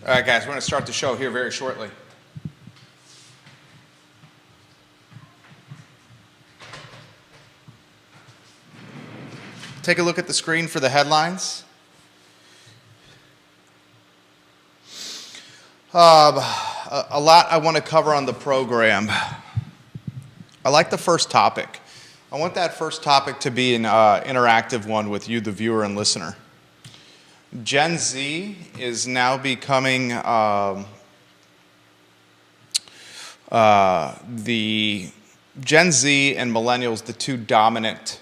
All right, guys, we're going to start the show here very shortly. Take a look at the screen for the headlines. A lot I want to cover on the program. I like the first topic. I want that first topic to be an interactive one with you, the viewer and listener. Gen Z is now becoming the Gen Z and millennials, the two dominant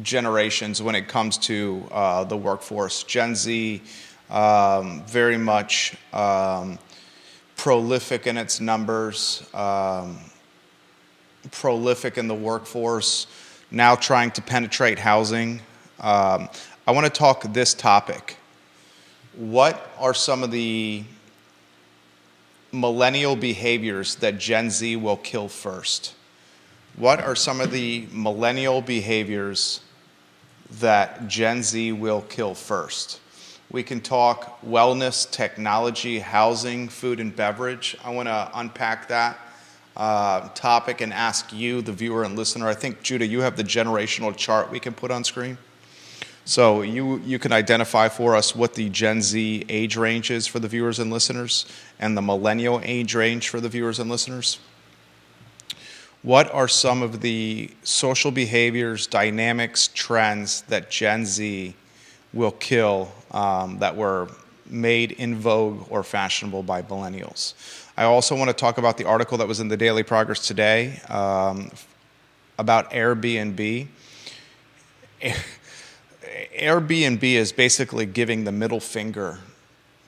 generations when it comes to the workforce. Gen Z, very much prolific in its numbers, prolific in the workforce, now trying to penetrate housing. I want to talk this topic. What are some of the millennial behaviors that Gen Z will kill first? What are some of the millennial behaviors that Gen Z will kill first? We can talk wellness, technology, housing, food and beverage. I want to unpack that topic and ask you, the viewer and listener. I think, Judah, you have the generational chart we can put on screen. So you can identify for us what the Gen Z age range is for the viewers and listeners and the millennial age range for the viewers and listeners. What are some of the social behaviors, dynamics, trends that Gen Z will kill that were made in vogue or fashionable by millennials? I also want to talk about the article that was in the Daily Progress today about Airbnb. Airbnb is basically giving the middle finger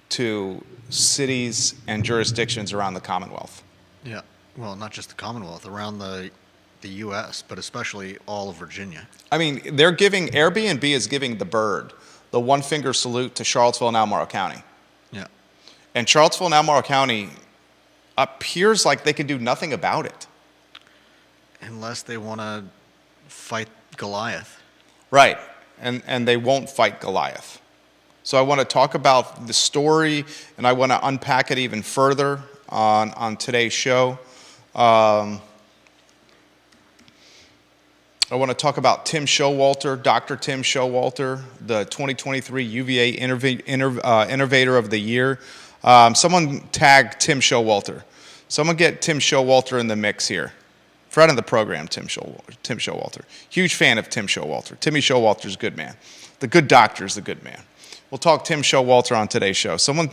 to cities and jurisdictions around the Commonwealth. Yeah, well, not just the Commonwealth, around the U.S., but especially all of Virginia. I mean, Airbnb is giving the bird, the one-finger salute to Charlottesville and Albemarle County. Yeah. And Charlottesville and Albemarle County appears like they can do nothing about it. Unless they want to fight Goliath. Right. And they won't fight Goliath. So I want to talk about the story, and I want to unpack it even further on today's show. I want to talk about Tim Showalter, Dr. Tim Showalter, the 2023 UVA Innovator of the Year. Someone tag Tim Showalter. Someone get Tim Showalter in the mix here. Friend of the program, Tim Showalter. Huge fan of Tim Showalter. Timmy Showalter's a good man. The good doctor's the good man. We'll talk Tim Showalter on today's show. Someone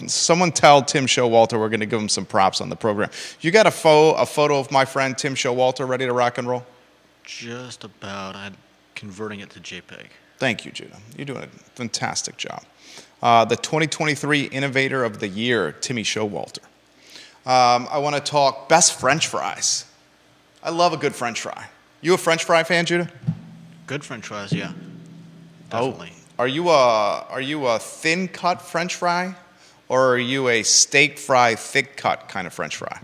tell Tim Showalter we're going to give him some props on the program. You got a photo of my friend Tim Showalter ready to rock and roll? Just about. I'm converting it to JPEG. Thank you, Judah. You're doing a fantastic job. The 2023 Innovator of the Year, Timmy Showalter. I want to talk best French fries. I love a good French fry. You a French fry fan, Judah? Good French fries, yeah. Definitely. Oh, are you a thin cut French fry, or are you a steak fry, thick cut kind of French fry?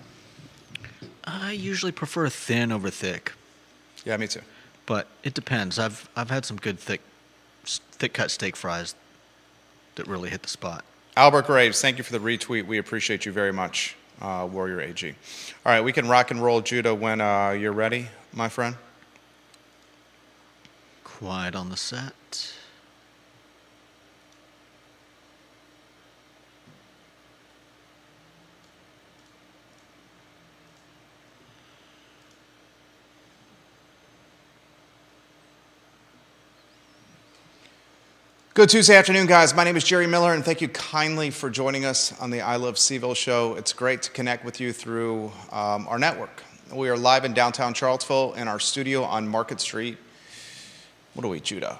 I usually prefer thin over thick. Yeah, me too. But it depends. I've had some good thick cut steak fries that really hit the spot. Albert Graves, thank you for the retweet. We appreciate you very much, Warrior AG. All right, we can rock and roll, Judah, when you're ready, my friend. Quiet on the set. Good Tuesday afternoon, guys. My name is Jerry Miller, and thank you kindly for joining us on the I Love CVille show. It's great to connect with you through our network. We are live in downtown Charlottesville in our studio on Market Street. What are we, Judah?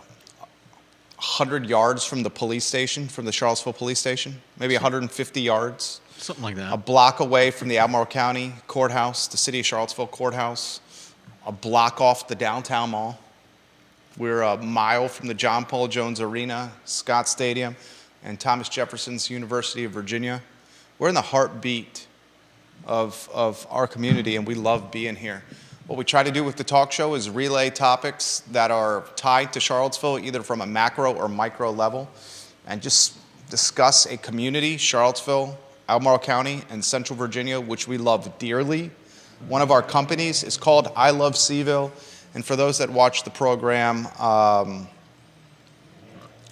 100 yards from the police station, from the Charlottesville police station? Maybe 150 yards? Something like that. A block away from the Albemarle County Courthouse, the City of Charlottesville Courthouse. A block off the downtown mall. We're a mile from the John Paul Jones Arena, Scott Stadium, and Thomas Jefferson's University of Virginia. We're in the heartbeat of our community, and we love being here. What we try to do with the talk show is relay topics that are tied to Charlottesville, either from a macro or micro level, and just discuss a community, Charlottesville, Albemarle County, and Central Virginia, which we love dearly. One of our companies is called I Love Seville. And for those that watch the program, I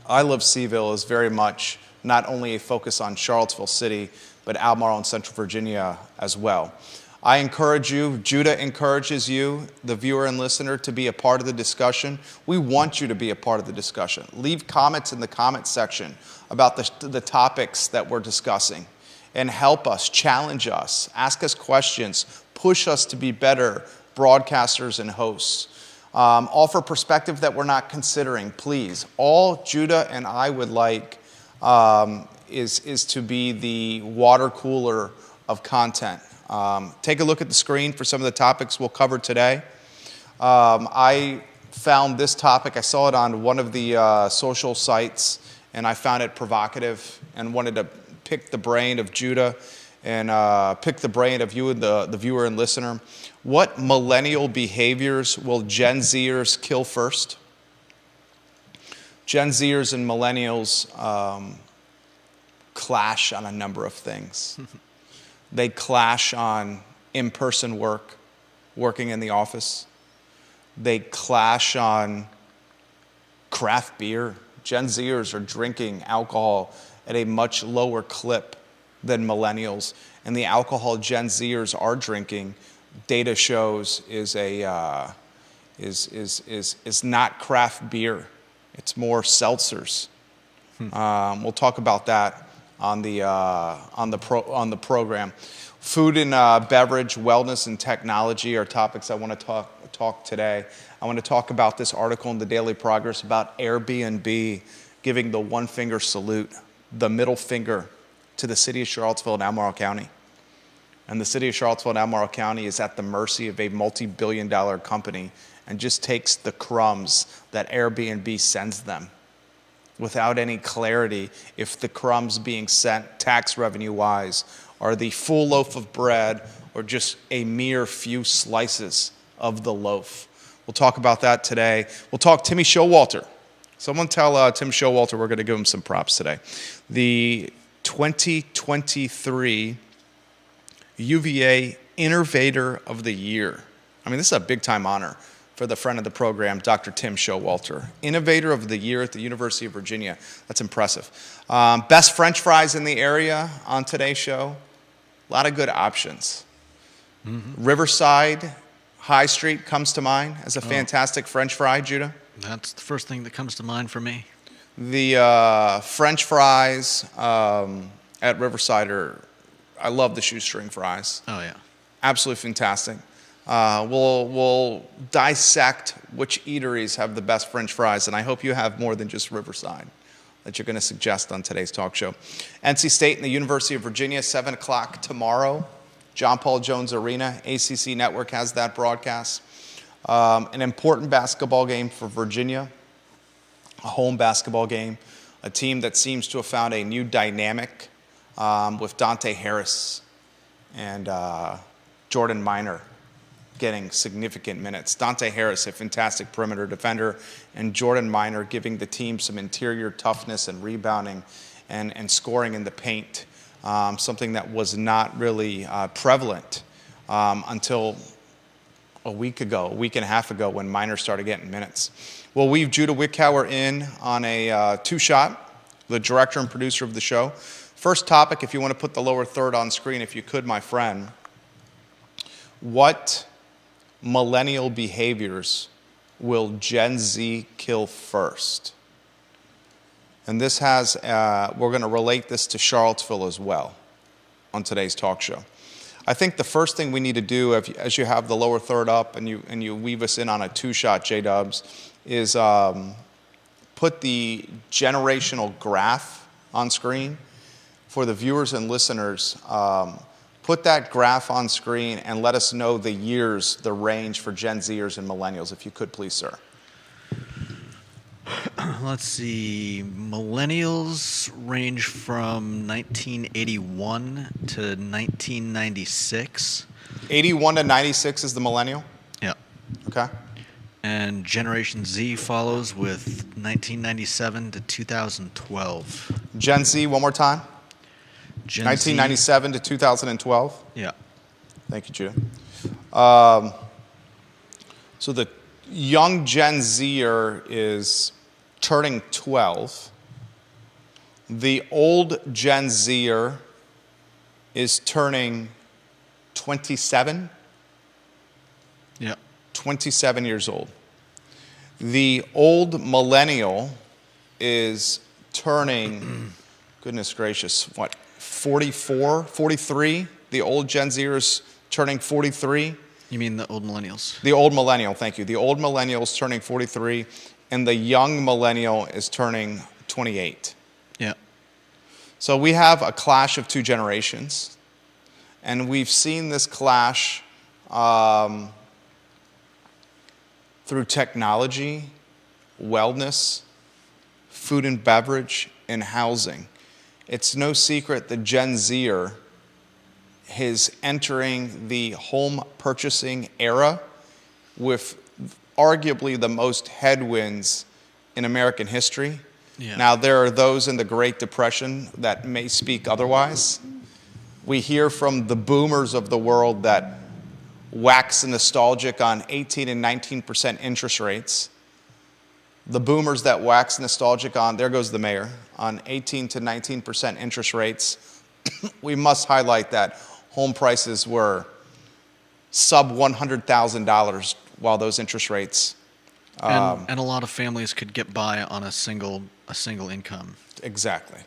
Love Seville is very much not only a focus on Charlottesville City, but Albemarle and Central Virginia as well. I encourage you, Judah encourages you, the viewer and listener, to be a part of the discussion. We want you to be a part of the discussion. Leave comments in the comment section about the topics that we're discussing, and help us, challenge us, ask us questions, push us to be better broadcasters and hosts. Offer perspective that we're not considering, please. All Judah and I would like is to be the water cooler of content. Take a look at the screen for some of the topics we'll cover today. I found this topic, I saw it on one of the social sites, and I found it provocative and wanted to pick the brain of Judah and pick the brain of you, the viewer and listener. What millennial behaviors will Gen Zers kill first? Gen Zers and millennials clash on a number of things. They clash on in-person work, working in the office. They clash on craft beer. Gen Zers are drinking alcohol at a much lower clip than millennials. And the alcohol Gen Zers are drinking, data shows, is not craft beer. It's more seltzers. We'll talk about that on the program. Food and beverage, wellness and technology are topics I want to talk today. I want to talk about this article in the Daily Progress about Airbnb giving the one finger salute, the middle finger, to the city of Charlottesville and Albemarle County. And the city of Charlottesville and Albemarle County is at the mercy of a multi-billion-dollar company and just takes the crumbs that Airbnb sends them without any clarity if the crumbs being sent tax revenue-wise are the full loaf of bread or just a mere few slices of the loaf. We'll talk about that today. We'll talk Timmy Showalter. Someone tell Tim Showalter we're going to give him some props today. The 2023 UVA Innovator of the Year. I mean, this is a big-time honor for the friend of the program, Dr. Tim Showalter. Innovator of the Year at the University of Virginia. That's impressive. Best French fries in the area on today's show. A lot of good options. Mm-hmm. Riverside High Street comes to mind as a fantastic French fry, Judah. That's the first thing that comes to mind for me. The French fries at Riverside I love the shoestring fries. Oh, yeah. Absolutely fantastic. We'll dissect which eateries have the best French fries, and I hope you have more than just Riverside that you're going to suggest on today's talk show. NC State and the University of Virginia, 7 o'clock tomorrow. John Paul Jones Arena. ACC Network has that broadcast. An important basketball game for Virginia, a home basketball game, a team that seems to have found a new dynamic with Dante Harris and Jordan Minor getting significant minutes. Dante Harris, a fantastic perimeter defender, and Jordan Minor giving the team some interior toughness and rebounding and scoring in the paint, something that was not really prevalent until a week and a half ago when Minor started getting minutes. We'll weave Judah Wickhauer in on a two-shot, the director and producer of the show. First topic, if you want to put the lower third on screen, if you could, my friend. What millennial behaviors will Gen Z kill first? And this has, we're going to relate this to Charlottesville as well on today's talk show. I think the first thing we need to do, as you have the lower third up and you weave us in on a two-shot, J-Dubs, is put the generational graph on screen for the viewers and listeners. Put that graph on screen and let us know the years, the range for Gen Zers and millennials, if you could, please, sir. Let's see. Millennials range from 1981 to 1996. 81 to 96 is the millennial? Yeah. Okay. And Generation Z follows with 1997 to 2012. Gen Z, one more time. Gen Z. 1997 to 2012. Yeah. Thank you, Judah. So the young Gen Zer is turning 12. The old Gen Zer is turning 27. Yeah. 27 years old. The old millennial is turning, goodness gracious, what, 44, 43? The old Gen Zer is turning 43. You mean the old millennials? The old millennial, thank you. The old millennial is turning 43, and the young millennial is turning 28. Yeah. So we have a clash of two generations, and we've seen this clash through technology, wellness, food and beverage, and housing. It's no secret that Gen Zer is entering the home purchasing era with arguably the most headwinds in American history. Yeah. Now, there are those in the Great Depression that may speak otherwise. We hear from the boomers of the world that wax nostalgic on 18 and 19% interest rates. The boomers that wax nostalgic on, there goes the mayor, on 18 to 19% interest rates. We must highlight that home prices were sub $100,000 while those interest rates. And a lot of families could get by on a single income. Exactly.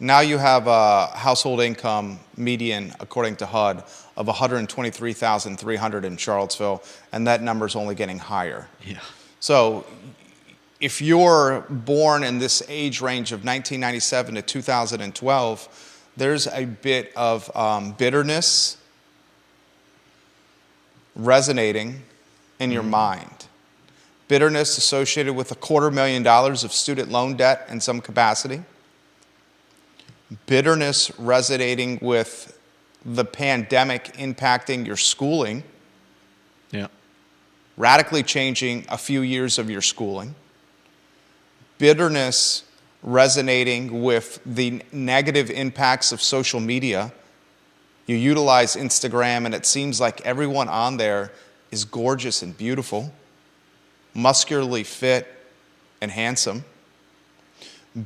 Now you have a household income median, according to HUD, of $123,300 in Charlottesville, and that number is only getting higher. Yeah. So if you're born in this age range of 1997 to 2012, there's a bit of bitterness resonating in your mind. Bitterness associated with $250,000 of student loan debt in some capacity. Bitterness resonating with the pandemic impacting your schooling. Yeah. Radically changing a few years of your schooling. Bitterness resonating with the negative impacts of social media. You utilize Instagram and it seems like everyone on there is gorgeous and beautiful, muscularly fit and handsome.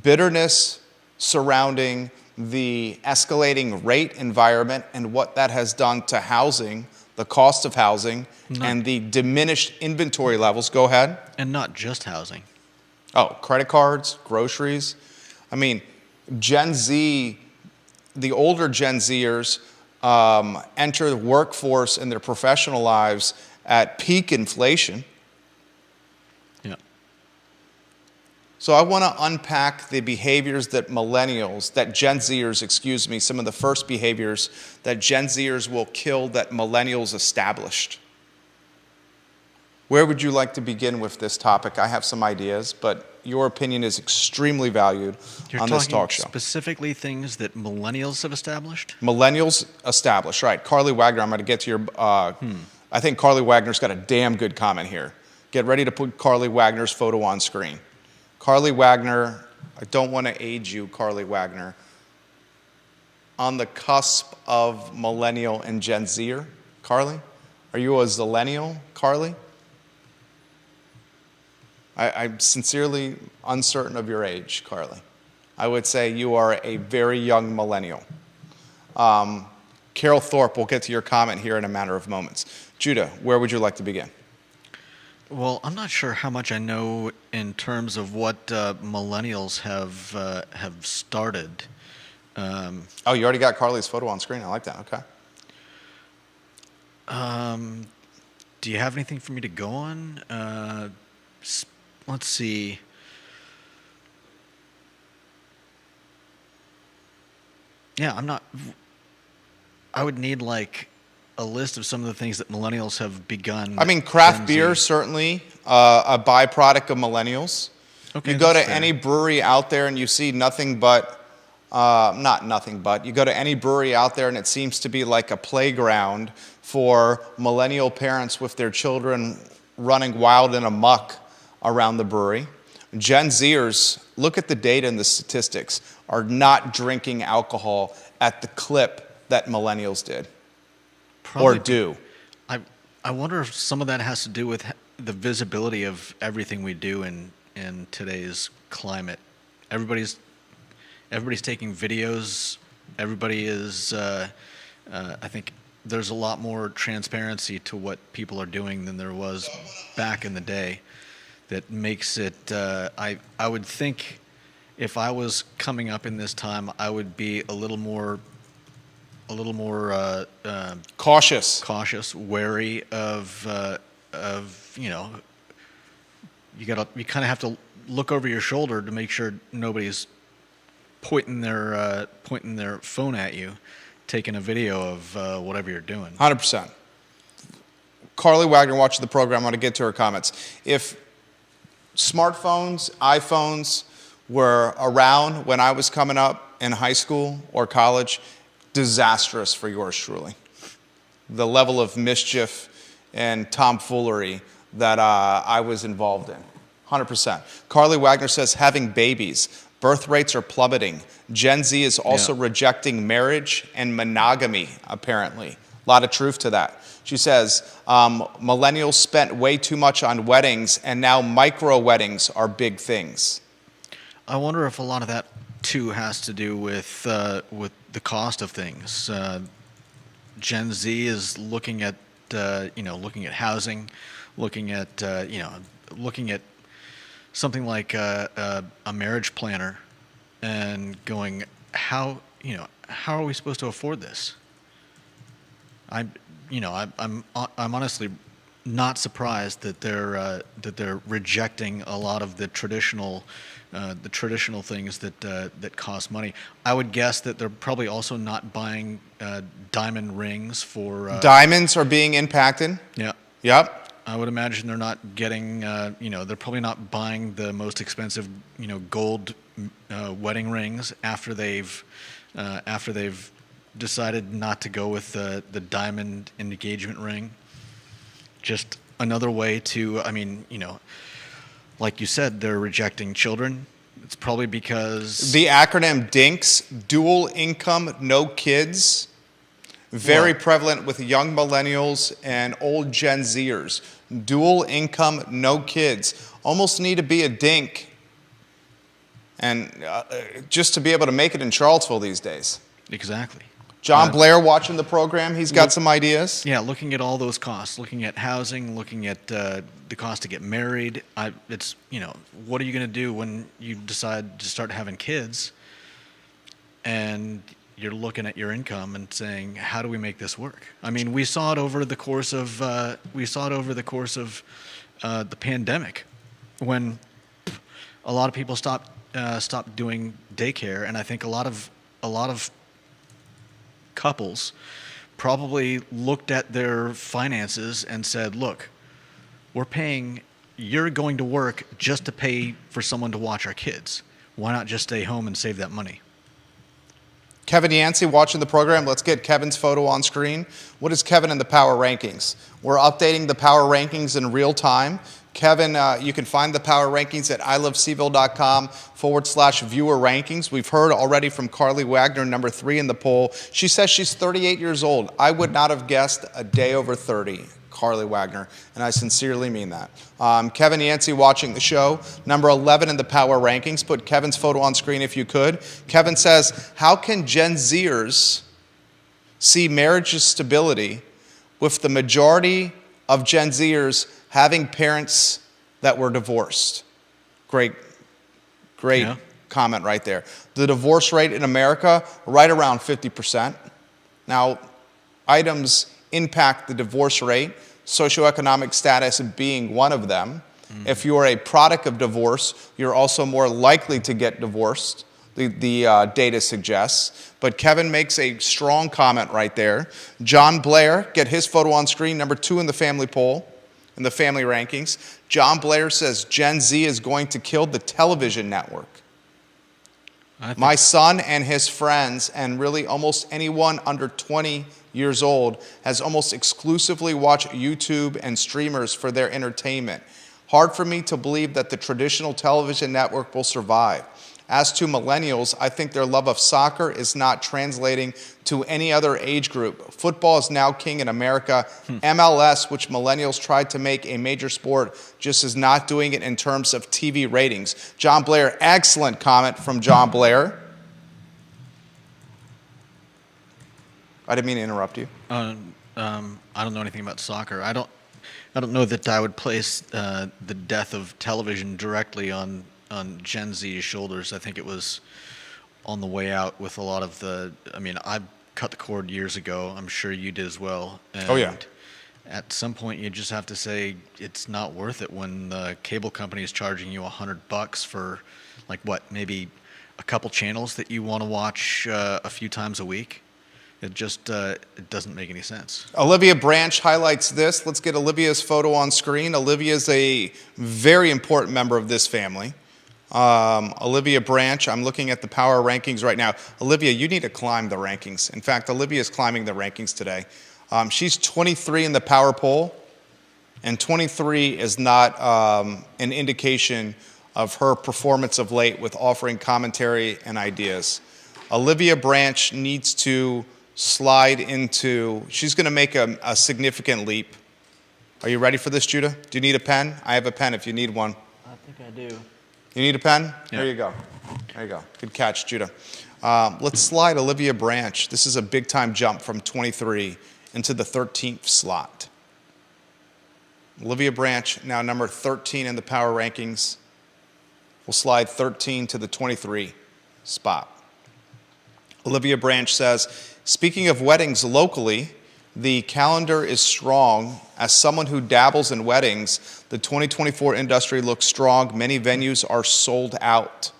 Bitterness surrounding the escalating rate environment and what that has done to housing, the cost of housing, and the diminished inventory levels. Go ahead. And not just housing. Oh, credit cards, groceries. I mean, Gen Z, the older Gen Zers enter the workforce in their professional lives at peak inflation. Yeah. So I want to unpack the behaviors that millennials, that Gen Zers, some of the first behaviors that Gen Zers will kill that millennials established. Where would you like to begin with this topic? I have some ideas, but your opinion is extremely valued on this talk show. Specifically things that millennials have established? Millennials established, right. Carly Wagner, I'm going to get to your, I think Carly Wagner's got a damn good comment here. Get ready to put Carly Wagner's photo on screen. Carly Wagner, I don't want to age you, Carly Wagner, on the cusp of millennial and Gen Zer. Carly, are you a zillennial, Carly? I'm sincerely uncertain of your age, Carly. I would say you are a very young millennial. Carol Thorpe, we'll get to your comment here in a matter of moments. Judah, where would you like to begin? Well, I'm not sure how much I know in terms of what millennials have started. Oh, you already got Carly's photo on screen. I like that. Okay. Do you have anything for me to go on? Let's see. Yeah, I would need like a list of some of the things that millennials have begun. I mean, craft beer, certainly a byproduct of millennials. Okay, you go to that's fair. any brewery out there and you see nothing but, you go to any brewery out there and it seems to be like a playground for millennial parents with their children running wild and amok around the brewery. Gen Zers, look at the data and the statistics, are not drinking alcohol at the clip that millennials did or do. I wonder if some of that has to do with the visibility of everything we do in today's climate. Everybody's taking videos. Everybody is. I think there's a lot more transparency to what people are doing than there was back in the day. That makes it. I would think if I was coming up in this time, I would be a little more cautious, wary of you kind of have to look over your shoulder to make sure nobody's pointing their phone at you, taking a video of whatever you're doing. 100%. Carly Wagner watching the program. I want to get to her comments. If smartphones, iPhones were around when I was coming up in high school or college, disastrous for yours truly. The level of mischief and tomfoolery that I was involved in. 100%. Carly Wagner says, having babies. Birth rates are plummeting. Gen Z is also rejecting marriage and monogamy, apparently. A lot of truth to that. She says, millennials spent way too much on weddings, and now micro weddings are big things. I wonder if a lot of that, too, has to do with the cost of things. Gen Z is looking at housing, looking at something like a marriage planner, and going, how are we supposed to afford this? I'm honestly not surprised that they're rejecting a lot of the traditional things that cost money. I would guess that they're probably also not buying diamond rings for diamonds are being impacted. Yeah. Yep. I would imagine they're not getting, they're probably not buying the most expensive, gold wedding rings after they've decided not to go with the diamond engagement ring. Just another way to, like you said, they're rejecting children. It's probably because the acronym DINKS, dual income, no kids. Very prevalent with young millennials and old Gen Zers. Dual income, no kids. Almost need to be a dink and just to be able to make it in Charlottesville these days. Exactly. John Blair watching the program, he's got some ideas. Yeah, looking at all those costs, looking at housing, looking at the cost to get married. It's what are you going to do when you decide to start having kids and you're looking at your income and saying, how do we make this work? I mean, we saw it over the course of the pandemic, when a lot of people stopped doing daycare, and I think a lot of couples probably looked at their finances and said, look, you're going to work just to pay for someone to watch our kids. Why not just stay home and save that money? Kevin Yancey watching the program. Let's get Kevin's photo on screen. What is Kevin in the Power Rankings? We're updating the Power Rankings in real time. Kevin, you can find the Power Rankings at iloveseville.com/viewer rankings. We've heard already from Carly Wagner, number 3 in the poll. She says she's 38 years old. I would not have guessed a day over 30, Carly Wagner, and I sincerely mean that. Kevin Yancey watching the show, number 11 in the Power Rankings. Put Kevin's photo on screen if you could. Kevin says, how can Gen Zers see marriage stability with the majority of Gen Zers having parents that were divorced? Great comment right there. The divorce rate in America, right around 50%. Now, items impact the divorce rate, socioeconomic status being one of them. If you are a product of divorce, you're also more likely to get divorced, the data suggests. But Kevin makes a strong comment right there. John Blair, get his photo on screen, number 2 in the family poll, in the family rankings. John Blair says Gen Z is going to kill the television network. My son and his friends, and really almost anyone under 20 years old, has almost exclusively watched YouTube and streamers for their entertainment. Hard for me to believe that the traditional television network will survive. As to millennials, I think their love of soccer is not translating to any other age group. Football is now king in America. MLS, which millennials tried to make a major sport, just is not doing it in terms of TV ratings. John Blair, excellent comment from John Blair. I didn't mean to interrupt you. I don't know anything about soccer. I don't know that I would place the death of television directly on Gen Z's shoulders. I think it was on the way out with a lot of the. I mean, I cut the cord years ago. I'm sure you did as well. And Oh, yeah. At some point, you just have to say it's not worth it when the cable company is charging you $100 for, like, what, maybe a couple channels that you want to watch a few times a week. It just it doesn't make any sense. Olivia Branch highlights this. Let's get Olivia's photo on screen. Olivia is a very important member of this family. Olivia Branch, I'm looking at the power rankings right now. Olivia, you need to climb the rankings. In fact, Olivia is climbing the rankings today. She's 23 in the power poll, and 23 is not an indication of her performance of late with offering commentary and ideas. Olivia Branch needs to slide into, she's going to make a significant leap. Are you ready for this, Judah? Do you need a pen? I have a pen if you need one. I think I do. You need a pen? Yeah. There you go. There you go. Good catch, Judah. Let's slide Olivia Branch. This is a big-time jump from 23 into the 13th slot. Olivia Branch, now number 13 in the power rankings, will slide 13 to the 23 spot. Olivia Branch says, speaking of weddings locally, the calendar is strong. As someone who dabbles in weddings, the 2024 industry looks strong. Many venues are sold out.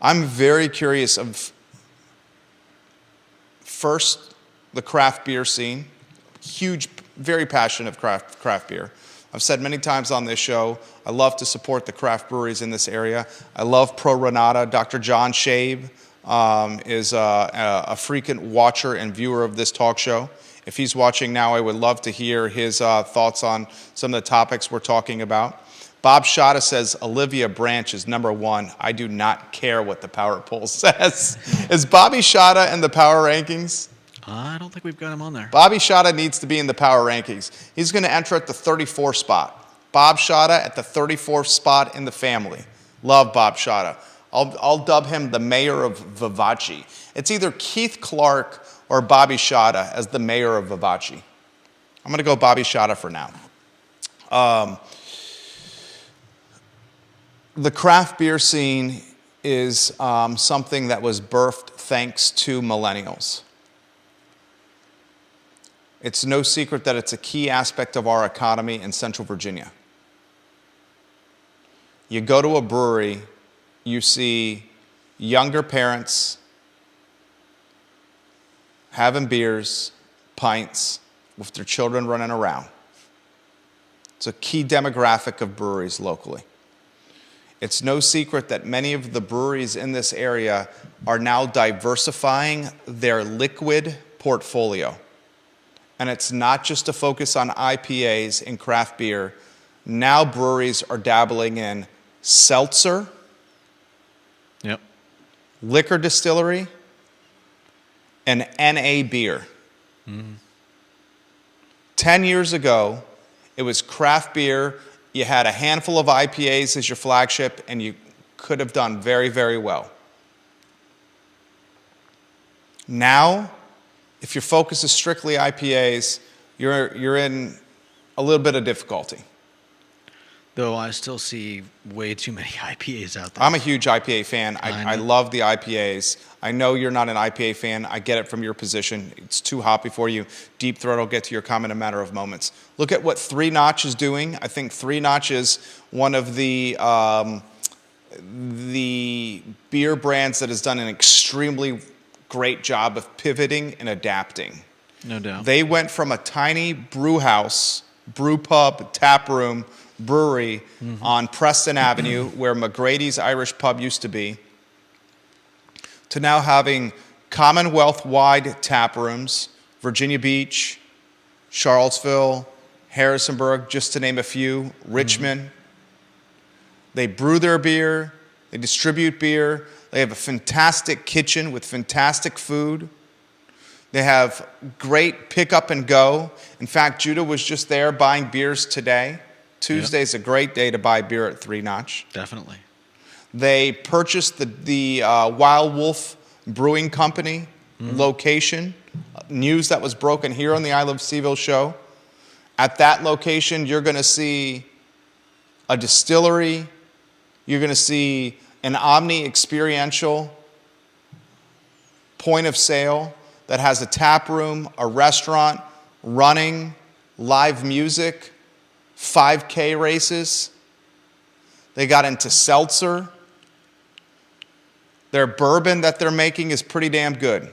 I'm very curious of, first, the craft beer scene. Huge, very passionate of craft beer. I've said many times on this show, I love to support the craft breweries in this area. I love Pro Renata. Dr. John Shabe is a frequent watcher and viewer of this talk show. If he's watching now, I would love to hear his thoughts on some of the topics we're talking about. Bob Shada says Olivia Branch is number one. I do not care what the power poll says. Is Bobby Shada in the power rankings? I don't think we've got him on there. Bobby Shada needs to be in the power rankings. He's going to enter at the 34th spot. Bob Shada at the 34th spot in the family. Love Bob Shada. I'll dub him the mayor of Vivace. It's either Keith Clark or Bobby Shada as the mayor of Vivace. I'm going to go Bobby Shada for now. The craft beer scene is something that was birthed thanks to millennials. It's no secret that it's a key aspect of our economy in Central Virginia. You go to a brewery, you see younger parents having beers, pints, with their children running around. It's a key demographic of breweries locally. It's no secret that many of the breweries in this area are now diversifying their liquid portfolio. And it's not just a focus on IPAs and craft beer. Now breweries are dabbling in seltzer, Yep. liquor distillery, and NA beer. 10 years ago, it was craft beer. You had a handful of IPAs as your flagship, and you could have done very, very well. Now, if your focus is strictly IPAs, you're in a little bit of difficulty. Though I still see way too many IPAs out there. I'm a huge IPA fan. I know. love the IPAs. I know you're not an IPA fan. I get it from your position. It's too hoppy for you. Deep Throat will get to your comment in a matter of moments. Look at what Three Notch is doing. I think Three Notch is one of the beer brands that has done an extremely great job of pivoting and adapting. No doubt. They went from a tiny brew house, brew pub, tap room, brewery on Preston Avenue, where McGrady's Irish Pub used to be, to now having Commonwealth-wide tap rooms, Virginia Beach, Charlottesville, Harrisonburg, just to name a few, Richmond, They brew their beer, they distribute beer, they have a fantastic kitchen with fantastic food. They have great pick up and go. In fact, Judah was just there buying beers today. Tuesday's a great day to buy beer at Three Notch. Definitely. They purchased the Wild Wolf Brewing Company location. News that was broken here on the I Love Seaville show. At that location, you're going to see a distillery. You're going to see an omni experiential point of sale that has a tap room, a restaurant, running, live music, 5K races. They got into seltzer. Their bourbon that they're making is pretty damn good.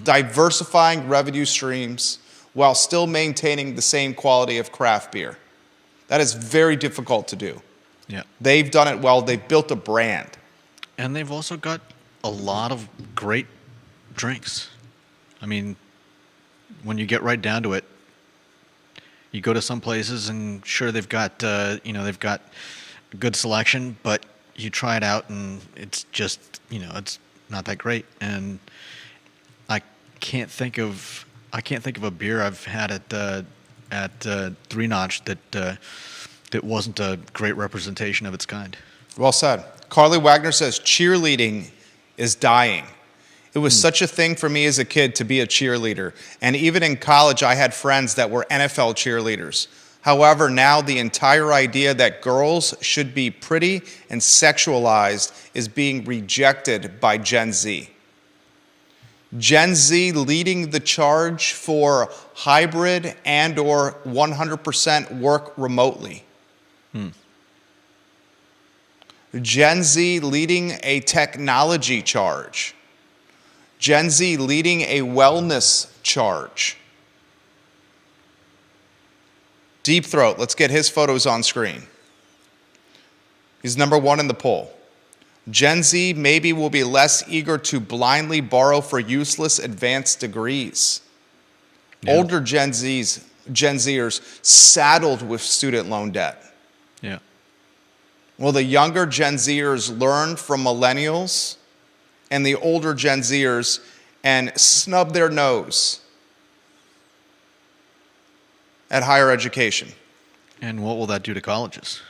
Diversifying revenue streams while still maintaining the same quality of craft beer. That is very difficult to do. Yeah. They've done it well. They've built a brand. And they've also got a lot of great drinks. I mean, when you get right down to it, you go to some places and sure they've got they've got a good selection, but you try it out and it's just it's not that great. And I can't think of a beer I've had at Three Notch that wasn't a great representation of its kind. Well said. Carly Wagner says cheerleading is dying. It was such a thing for me as a kid to be a cheerleader. And even in college, I had friends that were NFL cheerleaders. However, now the entire idea that girls should be pretty and sexualized is being rejected by Gen Z. Gen Z leading the charge for hybrid and or 100% work remotely. Gen Z leading a technology charge. Gen Z leading a wellness charge. Deep Throat, let's get his photos on screen. He's number 1 in the poll. Gen Z maybe will be less eager to blindly borrow for useless advanced degrees. Yeah. Older Gen Zers saddled with student loan debt. Yeah. Will the younger Gen Zers learn from millennials and the older Gen Zers and snub their nose at higher education? And what will that do to colleges?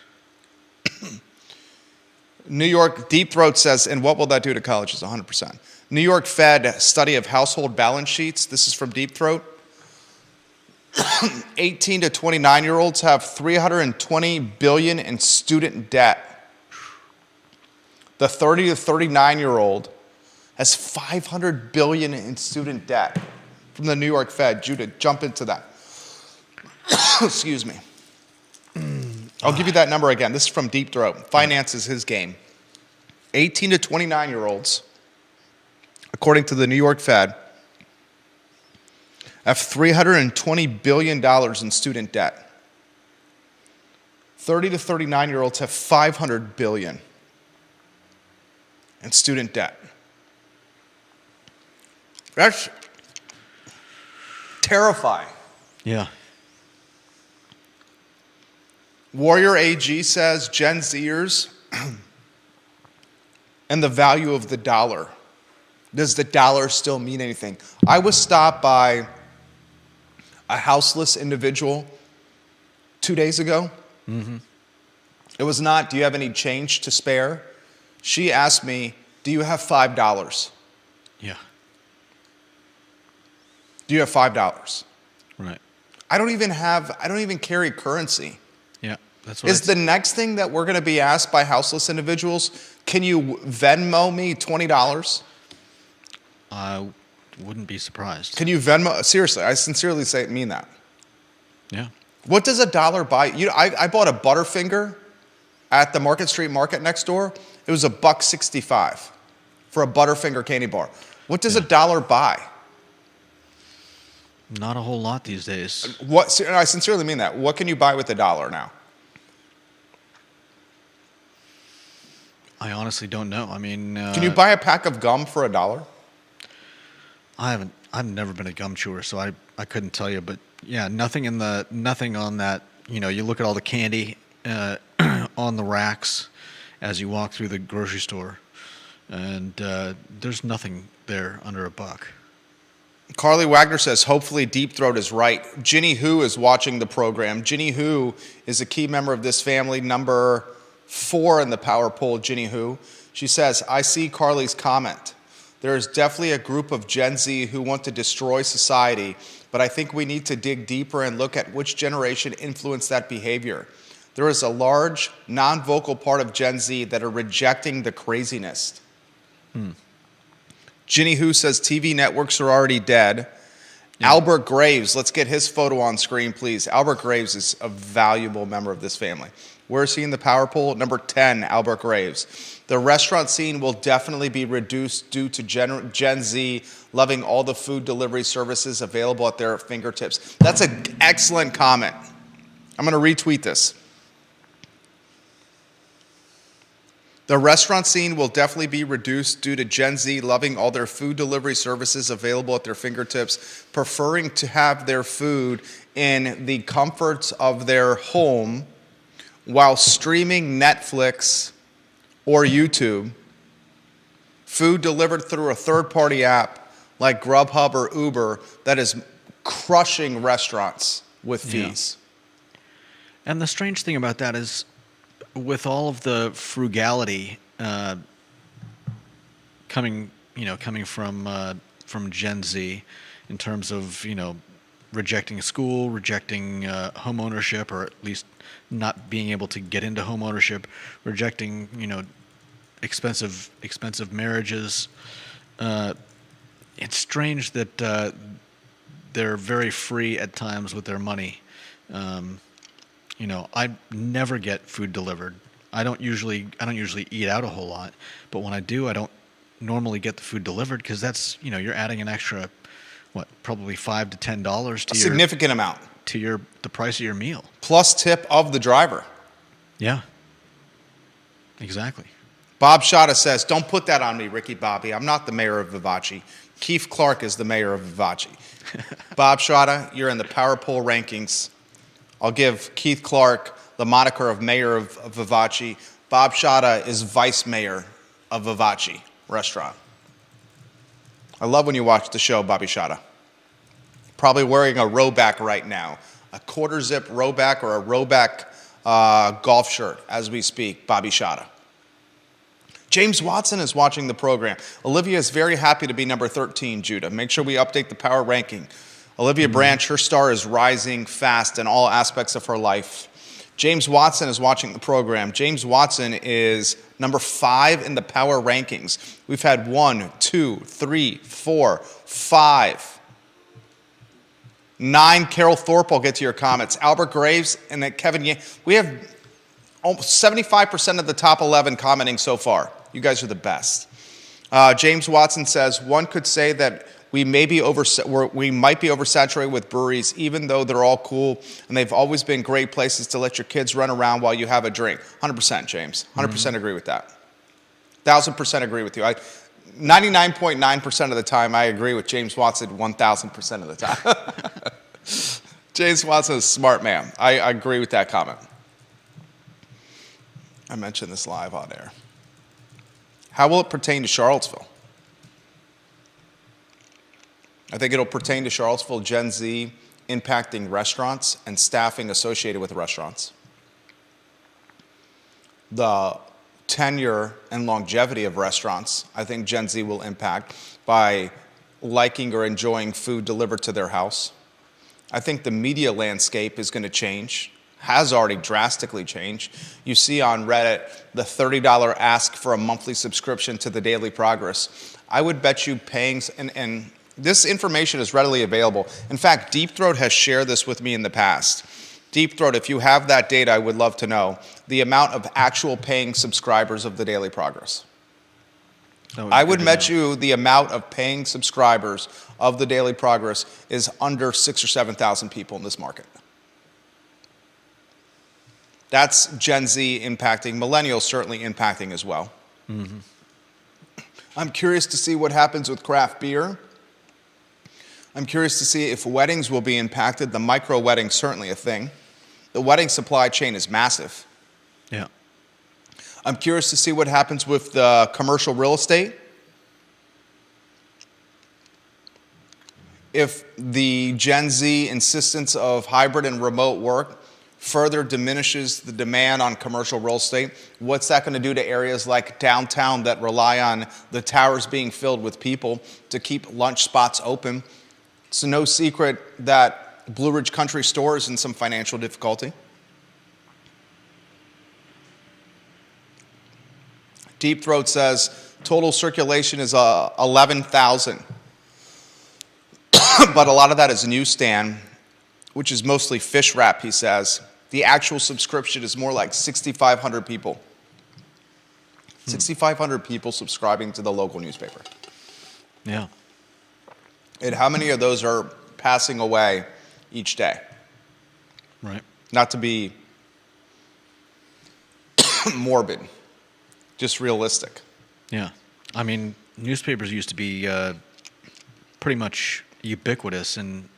New York Deep Throat says, and what will that do to colleges? 100%. New York Fed study of household balance sheets. This is from Deep Throat. 18 to 29-year-olds have $320 billion in student debt. The 30 to 39-year-old has $500 billion in student debt from the New York Fed. Judah, jump into that. Excuse me. I'll give you that number again. This is from Deep Throat. Finance is his game. 18 to 29-year-olds, according to the New York Fed, have $320 billion in student debt. 30 to 39-year-olds have $500 billion in student debt. That's terrifying. Yeah. Warrior AG says Gen Zers and the value of the dollar. Does the dollar still mean anything? I was stopped by a houseless individual 2 days ago. It was not, do you have any change to spare? She asked me, do you have $5? Yeah. Do you have $5? Right. I don't even carry currency. Yeah. That's what Is the next thing that we're going to be asked by houseless individuals, can you Venmo me $20? I wouldn't be surprised. Can you Venmo? Seriously, I sincerely mean that. Yeah. What does a dollar buy? I bought a Butterfinger at the Market Street Market next door. It was $1.65 for a Butterfinger candy bar. What does a dollar buy? Not a whole lot these days. What? I sincerely mean that. What can you buy with a dollar now? I honestly don't know. I mean, Can you buy a pack of gum for $1? I've never been a gum chewer, so I couldn't tell you. But yeah, nothing on that. You know, you look at all the candy on the racks. as you walk through the grocery store, and there's nothing there under $1. Carly Wagner says, hopefully Deep Throat is right. Ginny Who is watching the program. Ginny Who is a key member of this family, number 4 in the power poll, Ginny Who. She says, I see Carly's comment. There is definitely a group of Gen Z who want to destroy society, but I think we need to dig deeper and look at which generation influenced that behavior. There is a large, non-vocal part of Gen Z that are rejecting the craziness. Ginny Who says TV networks are already dead. Yeah. Albert Graves, let's get his photo on screen, please. Albert Graves is a valuable member of this family. Where is he in the power poll? Number 10, Albert Graves. The restaurant scene will definitely be reduced due to Gen Z loving all the food delivery services available at their fingertips. That's an excellent comment. I'm going to retweet this. The restaurant scene will definitely be reduced due to Gen Z loving all their food delivery services available at their fingertips, preferring to have their food in the comforts of their home while streaming Netflix or YouTube, food delivered through a third-party app like Grubhub or Uber that is crushing restaurants with fees. Yeah. And the strange thing about that is, with all of the frugality coming from Gen Z, in terms of rejecting school, rejecting home ownership, or at least not being able to get into home ownership, rejecting expensive marriages. It's strange that they're very free at times with their money. I never get food delivered. I don't usually eat out a whole lot, but when I do, I don't normally get the food delivered because that's you're adding an extra, probably $5 to $10 to significant amount to the price of your meal, plus tip of the driver. Yeah, exactly. Bob Shada says, "Don't put that on me, Ricky Bobby. I'm not the mayor of Vivace. Keith Clark is the mayor of Vivace." Bob Shada, you're in the power poll rankings. I'll give Keith Clark the moniker of mayor of Vivace. Bob Shada is vice mayor of Vivace restaurant. I love when you watch the show, Bobby Shada. Probably wearing a rowback right now, a quarter zip rowback or a rowback golf shirt as we speak, Bobby Shada. James Watson is watching the program. Olivia is very happy to be number 13, Judah. Make sure we update the power ranking. Olivia Branch, her star is rising fast in all aspects of her life. James Watson is watching the program. James Watson is number 5 in the power rankings. We've had 1, 2, 3, 4, 5, 9. Carol Thorpe, I'll get to your comments. Albert Graves and then Kevin Yang. We have almost 75% of the top 11 commenting so far. You guys are the best. James Watson says, one could say that we might be oversaturated with breweries, even though they're all cool and they've always been great places to let your kids run around while you have a drink. 100%, James. 100% agree with that. 1,000% agree with you. 99.9% of the time, I agree with James Watson 1,000% of the time. James Watson is a smart man. I agree with that comment. I mentioned this live on air. How will it pertain to Charlottesville? I think it'll pertain to Charlottesville, Gen Z impacting restaurants and staffing associated with restaurants. The tenure and longevity of restaurants, I think Gen Z will impact by liking or enjoying food delivered to their house. I think the media landscape is going to change, has already drastically changed. You see on Reddit the $30 ask for a monthly subscription to the Daily Progress. I would bet you paying, and this information is readily available. In fact, Deep Throat has shared this with me in the past. Deep Throat, if you have that data, I would love to know the amount of actual paying subscribers of the Daily Progress. I would bet you the amount of paying subscribers of the Daily Progress is under 6,000 or 7,000 people in this market. That's Gen Z impacting, millennials certainly impacting as well. Mm-hmm. I'm curious to see what happens with craft beer. I'm curious to see if weddings will be impacted. The micro wedding certainly a thing. The wedding supply chain is massive. Yeah. I'm curious to see what happens with the commercial real estate. If the Gen Z insistence of hybrid and remote work further diminishes the demand on commercial real estate, what's that going to do to areas like downtown that rely on the towers being filled with people to keep lunch spots open? It's no secret that Blue Ridge Country Store is in some financial difficulty. Deep Throat says total circulation is 11,000. But a lot of that is newsstand, which is mostly fish wrap, he says. The actual subscription is more like 6,500 people. 6,500 people subscribing to the local newspaper. Yeah. And how many of those are passing away each day? Right. Not to be morbid, just realistic. Yeah. I mean, newspapers used to be pretty much ubiquitous in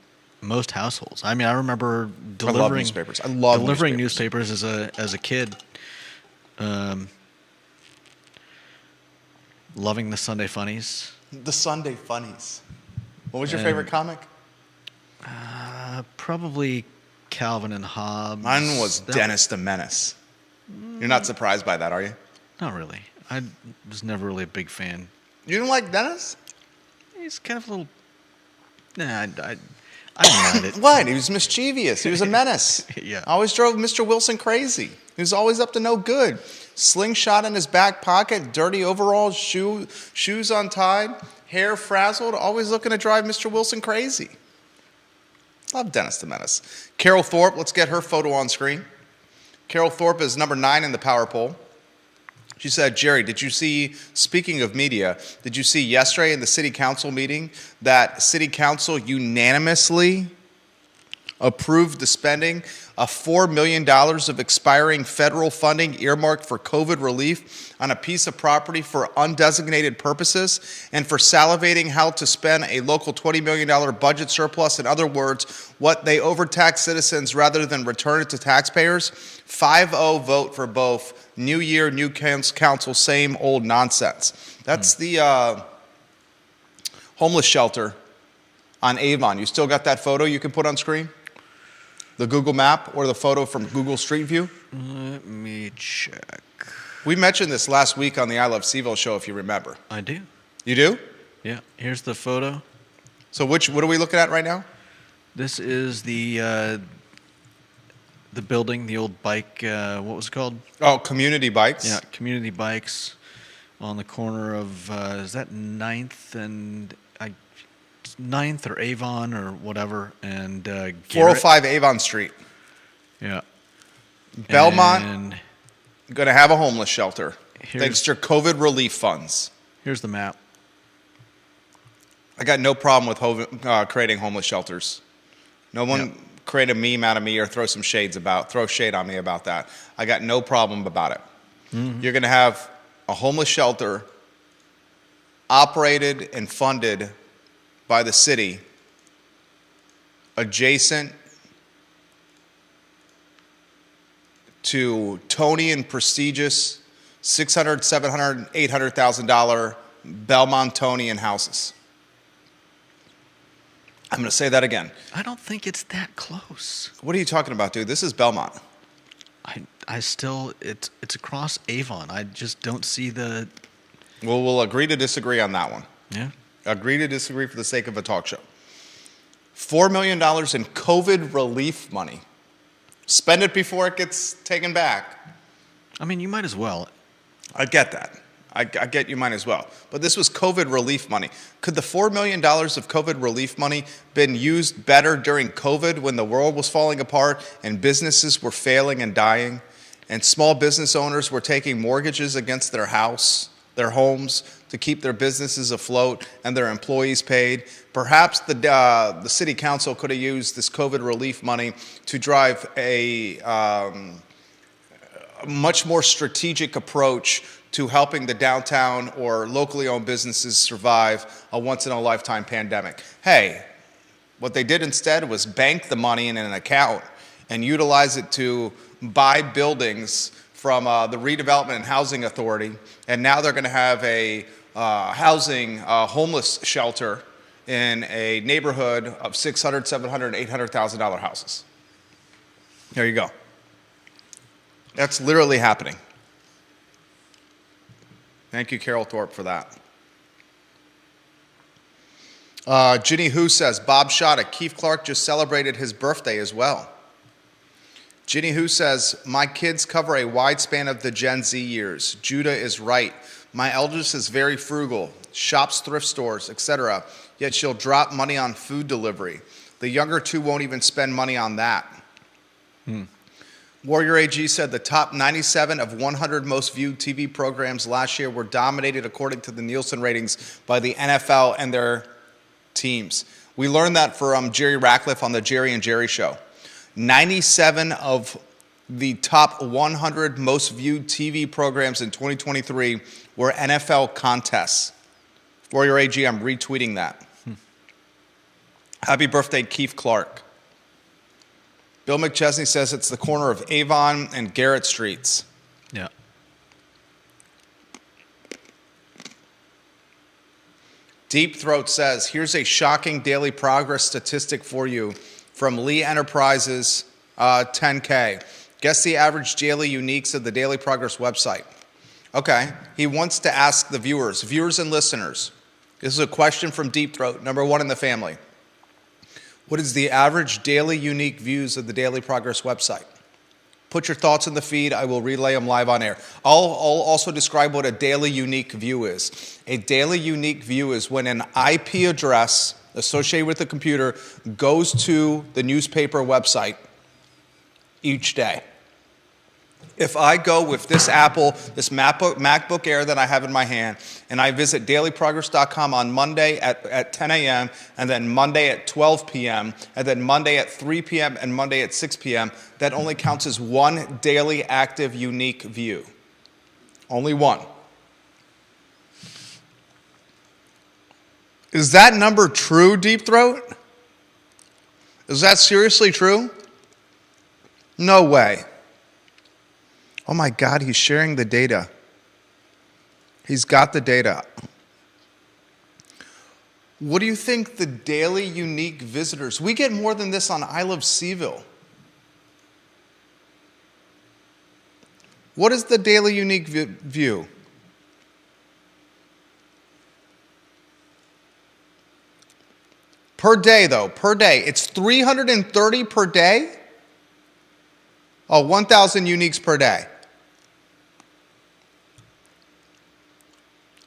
most households. I mean, I remember delivering I love newspapers. I love delivering newspapers as a kid. Loving the Sunday Funnies. The Sunday Funnies. What was your favorite comic? Probably Calvin and Hobbes. Mine was Dennis the Menace. You're not surprised by that, are you? Not really. I was never really a big fan. You didn't like Dennis? He's kind of a little. Nah, I didn't mind it. What? He was mischievous. He was a menace. Yeah. Always drove Mr. Wilson crazy. He was always up to no good. Slingshot in his back pocket, dirty overalls, shoes untied, hair frazzled, always looking to drive Mr. Wilson crazy. Love Dennis the Menace. Carol Thorpe, let's get her photo on screen. Carol Thorpe is number 9 in the power poll. She said, Jerry, did you see, speaking of media, did you see yesterday in the city council meeting that city council unanimously approved the spending of $4 million of expiring federal funding earmarked for COVID relief on a piece of property for undesignated purposes and for salivating how to spend a local $20 million budget surplus? In other words, what they overtax citizens rather than return it to taxpayers? 5-0 vote for both. New year, new council, same old nonsense. That's the homeless shelter on Avon. You still got that photo you can put on screen? The Google map or the photo from Google Street View? Let me check. We mentioned this last week on the I Love Seville show, if you remember. I do. You do? Yeah. Here's the photo. So what are we looking at right now? This is the building, the old bike, what was it called? Oh, Community Bikes. Yeah, Community Bikes on the corner of, is that 9th or Avon or whatever, and Garrett. 405 Avon Street. Yeah. Belmont, going to have a homeless shelter Here's- thanks to COVID relief funds. Here's the map. I got no problem with creating homeless shelters. No one create a meme out of me or throw shade on me about that. I got no problem about it. Mm-hmm. You're going to have a homeless shelter operated and funded by the city adjacent to Tony and prestigious $600,000, $700,000, $800,000 Belmontonian houses. I'm going to say that again. I don't think it's that close. What are you talking about, dude? This is Belmont. I still, it's across Avon. I just don't see the... Well, we'll agree to disagree on that one. Yeah. Agree to disagree for the sake of a talk show. $4 million in COVID relief money. Spend it before it gets taken back. I mean, you might as well. I get that. I get you might as well. But this was COVID relief money. Could the $4 million of COVID relief money been used better during COVID when the world was falling apart and businesses were failing and dying and small business owners were taking mortgages against their homes to keep their businesses afloat and their employees paid? Perhaps the city council could have used this COVID relief money to drive a much more strategic approach to helping the downtown or locally owned businesses survive a once-in-a-lifetime pandemic. Hey, what they did instead was bank the money in an account and utilize it to buy buildings from the Redevelopment and Housing Authority, and now they're going to have a homeless shelter in a neighborhood of $600,000, $700,000, $800,000 houses. There you go. That's literally happening. Thank you, Carol Thorpe, for that. Ginny Who says, Bob Shada, Keith Clark just celebrated his birthday as well. Ginny Who says, my kids cover a wide span of the Gen Z years. Judah is right. My eldest is very frugal, shops thrift stores, etc., yet she'll drop money on food delivery. The younger two won't even spend money on that. Warrior AG said the top 97 of 100 most viewed TV programs last year were dominated, according to the Nielsen ratings, by the NFL and their teams. We learned that from Jerry Ratcliffe on the Jerry and Jerry Show. 97 of the top 100 most viewed TV programs in 2023 were NFL contests. Warrior AG, I'm retweeting that. Happy birthday, Keith Clark. Bill McChesney says it's the corner of Avon and Garrett Streets. Yeah. Deep Throat says, here's a shocking daily progress statistic for you from Lee Enterprises 10K. Guess the average daily uniques of the Daily Progress website. Okay, he wants to ask the viewers and listeners. This is a question from Deep Throat, number one in the family. What is the average daily unique views of the Daily Progress website? Put your thoughts in the feed. I will relay them live on air. I'll also describe what a daily unique view is. A daily unique view is when an IP address associated with the computer goes to the newspaper website each day. If I go with this MacBook Air that I have in my hand, and I visit dailyprogress.com on Monday at 10 a.m., and then Monday at 12 p.m., and then Monday at 3 p.m., and Monday at 6 p.m., that only counts as one daily active unique view. Only one. Is that number true, Deep Throat? Is that seriously true? No way. Oh my God, he's sharing the data. He's got the data. What do you think the daily unique visitors? We get more than this on I Love Seville. What is the daily unique view? Per day, though, per day. It's 330 per day? Oh, 1,000 uniques per day.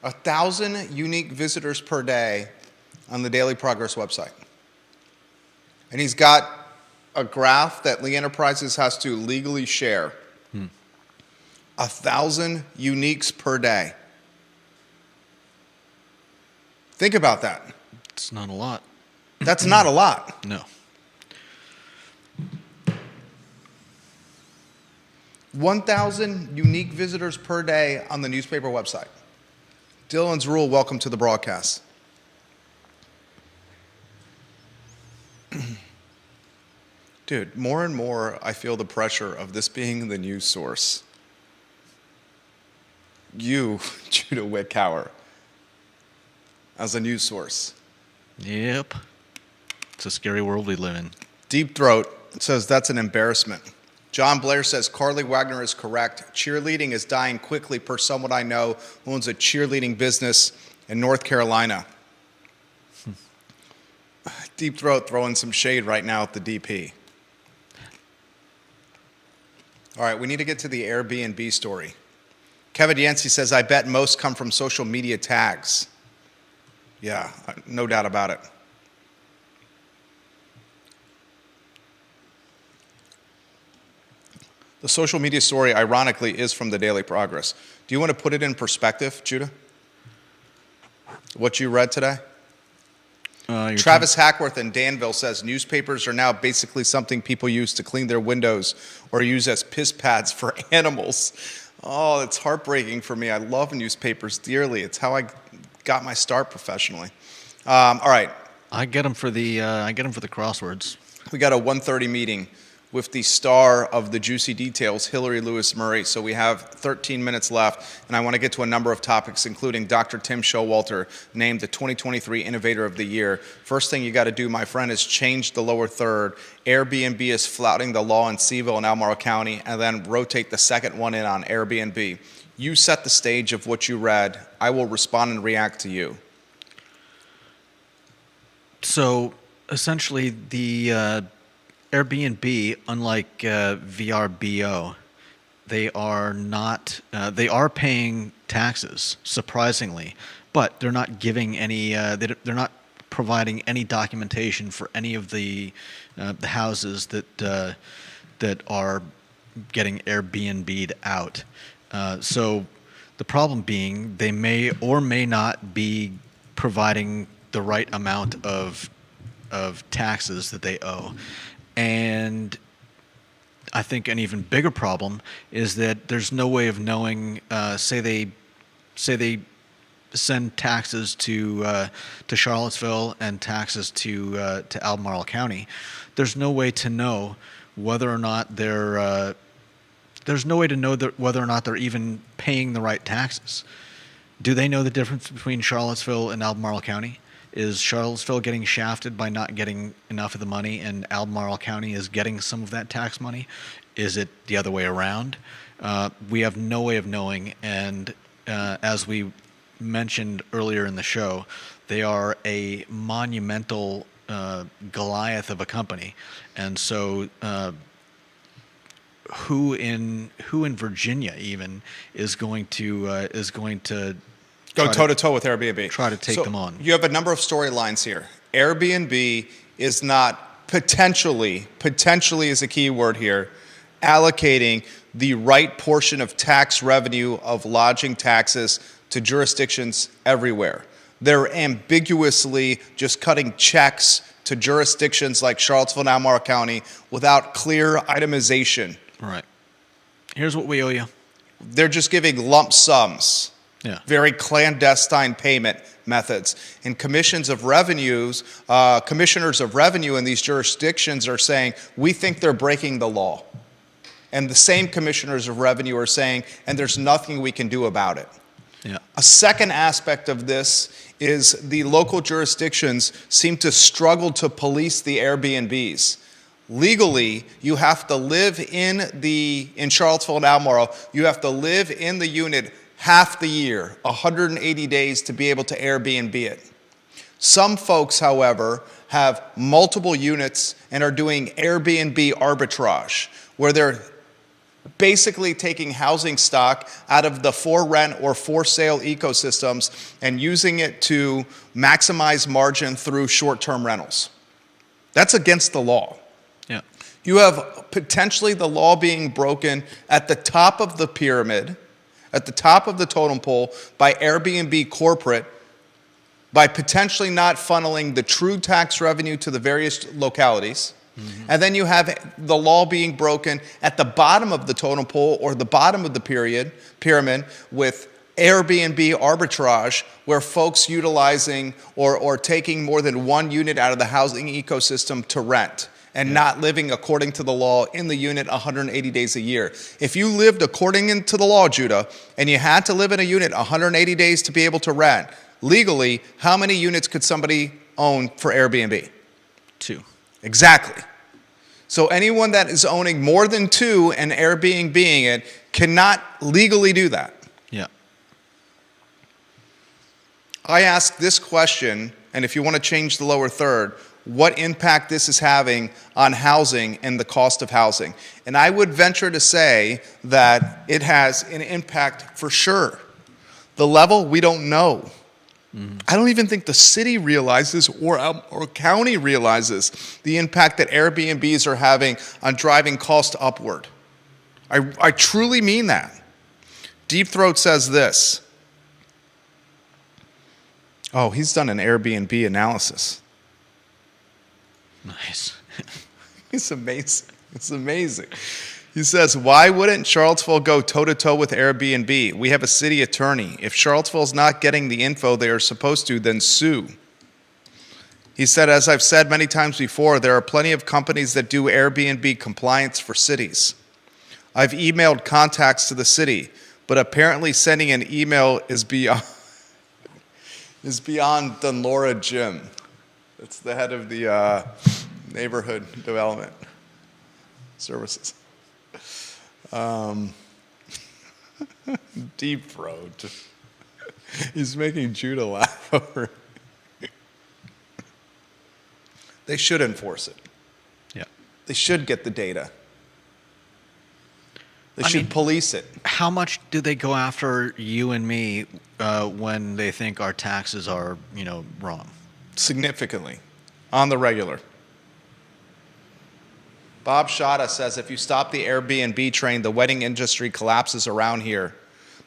1,000 unique visitors per day on the Daily Progress website. And he's got a graph that Lee Enterprises has to legally share. 1,000 uniques per day. Think about that. It's not a lot. That's not a lot. No. 1,000 unique visitors per day on the newspaper website. Dylan's Rule, welcome to the broadcast. Dude, more and more I feel the pressure of this being the news source. You, Judah Wickhauer, as a news source. Yep. It's a scary world we live in. Deep Throat says that's an embarrassment. John Blair says Carly Wagner is correct. Cheerleading is dying quickly, per someone I know who owns a cheerleading business in North Carolina. Deep Throat throwing some shade right now at the DP. All right, we need to get to the Airbnb story. Kevin Yancey says, I bet most come from social media tags. Yeah, no doubt about it. The social media story, ironically, is from the Daily Progress. Do you want to put it in perspective, Judah? What you read today? Travis Hackworth in Danville says newspapers are now basically something people use to clean their windows or use as piss pads for animals. Oh, it's heartbreaking for me. I love newspapers dearly. It's how I got my start professionally. All right. I get them for the crosswords. We got a 1:30 meeting with the star of the Juicy Details, Hillary Lewis Murray. So we have 13 minutes left, and I want to get to a number of topics, including Dr. Tim Showalter, named the 2023 Innovator of the Year. First thing you got to do, my friend, is change the lower third. Airbnb is flouting the law in Seville and Albemarle County, and then rotate the second one in on Airbnb. You set the stage of what you read. I will respond and react to you. So essentially, the Airbnb, unlike VRBO, they are paying taxes, surprisingly, but they're not giving any. They're not providing any documentation for any of the houses that are getting Airbnb'd out. So the problem being, they may or may not be providing the right amount of taxes that they owe. And I think an even bigger problem is that there's no way of knowing, say they send taxes to Charlottesville and taxes to Albemarle County. There's no way to know whether or not they're even paying the right taxes. Do they know the difference between Charlottesville and Albemarle County? Is Charlottesville getting shafted by not getting enough of the money, and Albemarle County is getting some of that tax money? Is it the other way around? We have no way of knowing, and as we mentioned earlier in the show, they are a monumental Goliath of a company, and so who in Virginia even is going to go toe-to-toe with Airbnb. Try to take them on. You have a number of storylines here. Airbnb is not potentially is a key word here, allocating the right portion of tax revenue of lodging taxes to jurisdictions everywhere. They're ambiguously just cutting checks to jurisdictions like Charlottesville and Albemarle County without clear itemization. Right. Here's what we owe you. They're just giving lump sums. Yeah. Very clandestine payment methods. And commissioners of revenue in these jurisdictions are saying, we think they're breaking the law. And the same commissioners of revenue are saying, and there's nothing we can do about it. Yeah. A second aspect of this is the local jurisdictions seem to struggle to police the Airbnbs. Legally, you have to live in Charlottesville and Albemarle, you have to live in the unit half the year, 180 days, to be able to Airbnb it. Some folks, however, have multiple units and are doing Airbnb arbitrage, where they're basically taking housing stock out of the for rent or for sale ecosystems and using it to maximize margin through short-term rentals. That's against the law. Yeah. You have potentially the law being broken at the top of the pyramid, at the top of the totem pole, by Airbnb corporate, by potentially not funneling the true tax revenue to the various localities. Mm-hmm. And then you have the law being broken at the bottom of the totem pole or the bottom of the pyramid with Airbnb arbitrage, where folks utilizing or taking more than one unit out of the housing ecosystem to rent and not living according to the law in the unit 180 days a year. If you lived according to the law, Judah, and you had to live in a unit 180 days to be able to rent, legally, how many units could somebody own for Airbnb? 2. Exactly. So anyone that is owning more than 2 and Airbnb-ing it cannot legally do that. Yeah. I ask this question, and if you want to change the lower third, what impact this is having on housing and the cost of housing. And I would venture to say that it has an impact for sure. The level, we don't know. Mm-hmm. I don't even think the city realizes or county realizes the impact that Airbnbs are having on driving cost upward. I truly mean that. Deep Throat says this. Oh, he's done an Airbnb analysis. Nice. It's amazing. It's amazing. He says, why wouldn't Charlottesville go toe-to-toe with Airbnb? We have a city attorney. If Charlottesville's not getting the info they are supposed to, then sue. He said, as I've said many times before, there are plenty of companies that do Airbnb compliance for cities. I've emailed contacts to the city, but apparently sending an email is beyond Dunlora Jim. That's the head of the neighborhood development services. Deep throat. He's making Judah laugh over it. They should enforce it. Yeah. They should get the data. They should police it. How much do they go after you and me when they think our taxes are, wrong? Significantly. On the regular. Bob Shada says, if you stop the Airbnb train, the wedding industry collapses around here.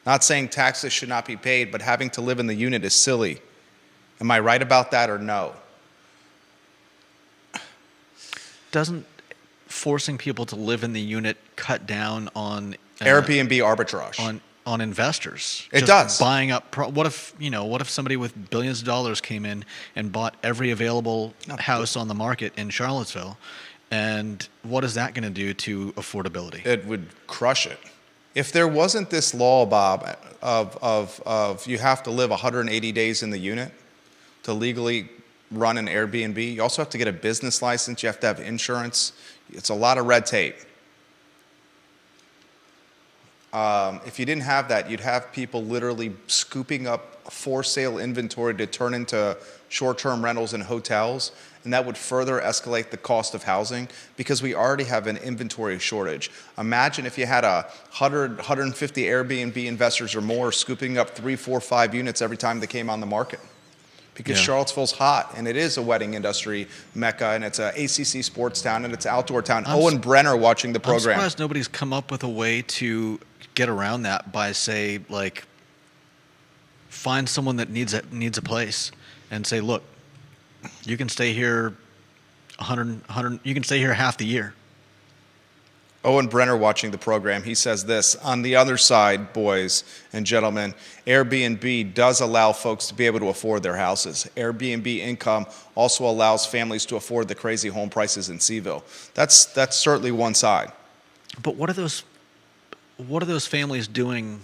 Not saying taxes should not be paid, but having to live in the unit is silly. Am I right about that or no? Doesn't forcing people to live in the unit cut down on Airbnb arbitrage? On investors? It Just does. Buying up. What if somebody with billions of dollars came in and bought every available house on the market in Charlottesville? And what is that going to do to affordability? It would crush it. If there wasn't this law, Bob, of you have to live 180 days in the unit to legally run an Airbnb, you also have to get a business license, you have to have insurance. It's a lot of red tape. If you didn't have that, you'd have people literally scooping up for sale inventory to turn into short-term rentals in hotels, and that would further escalate the cost of housing because we already have an inventory shortage. Imagine if you had 150 Airbnb investors or more scooping up 3, 4, 5 units every time they came on the market. Because Charlottesville's hot, and it is a wedding industry mecca, and it's a ACC sports town, and it's an outdoor town. Owen Brenner watching the program. I'm surprised nobody's come up with a way to get around that by, say, like, find someone that needs a place and say, look, you can stay here 100 you can stay here half the year. Owen Brenner watching the program, he says this, on the other side, boys and gentlemen, Airbnb does allow folks to be able to afford their houses. Airbnb income also allows families to afford the crazy home prices in Seaville. That's certainly one side. But what are those families doing?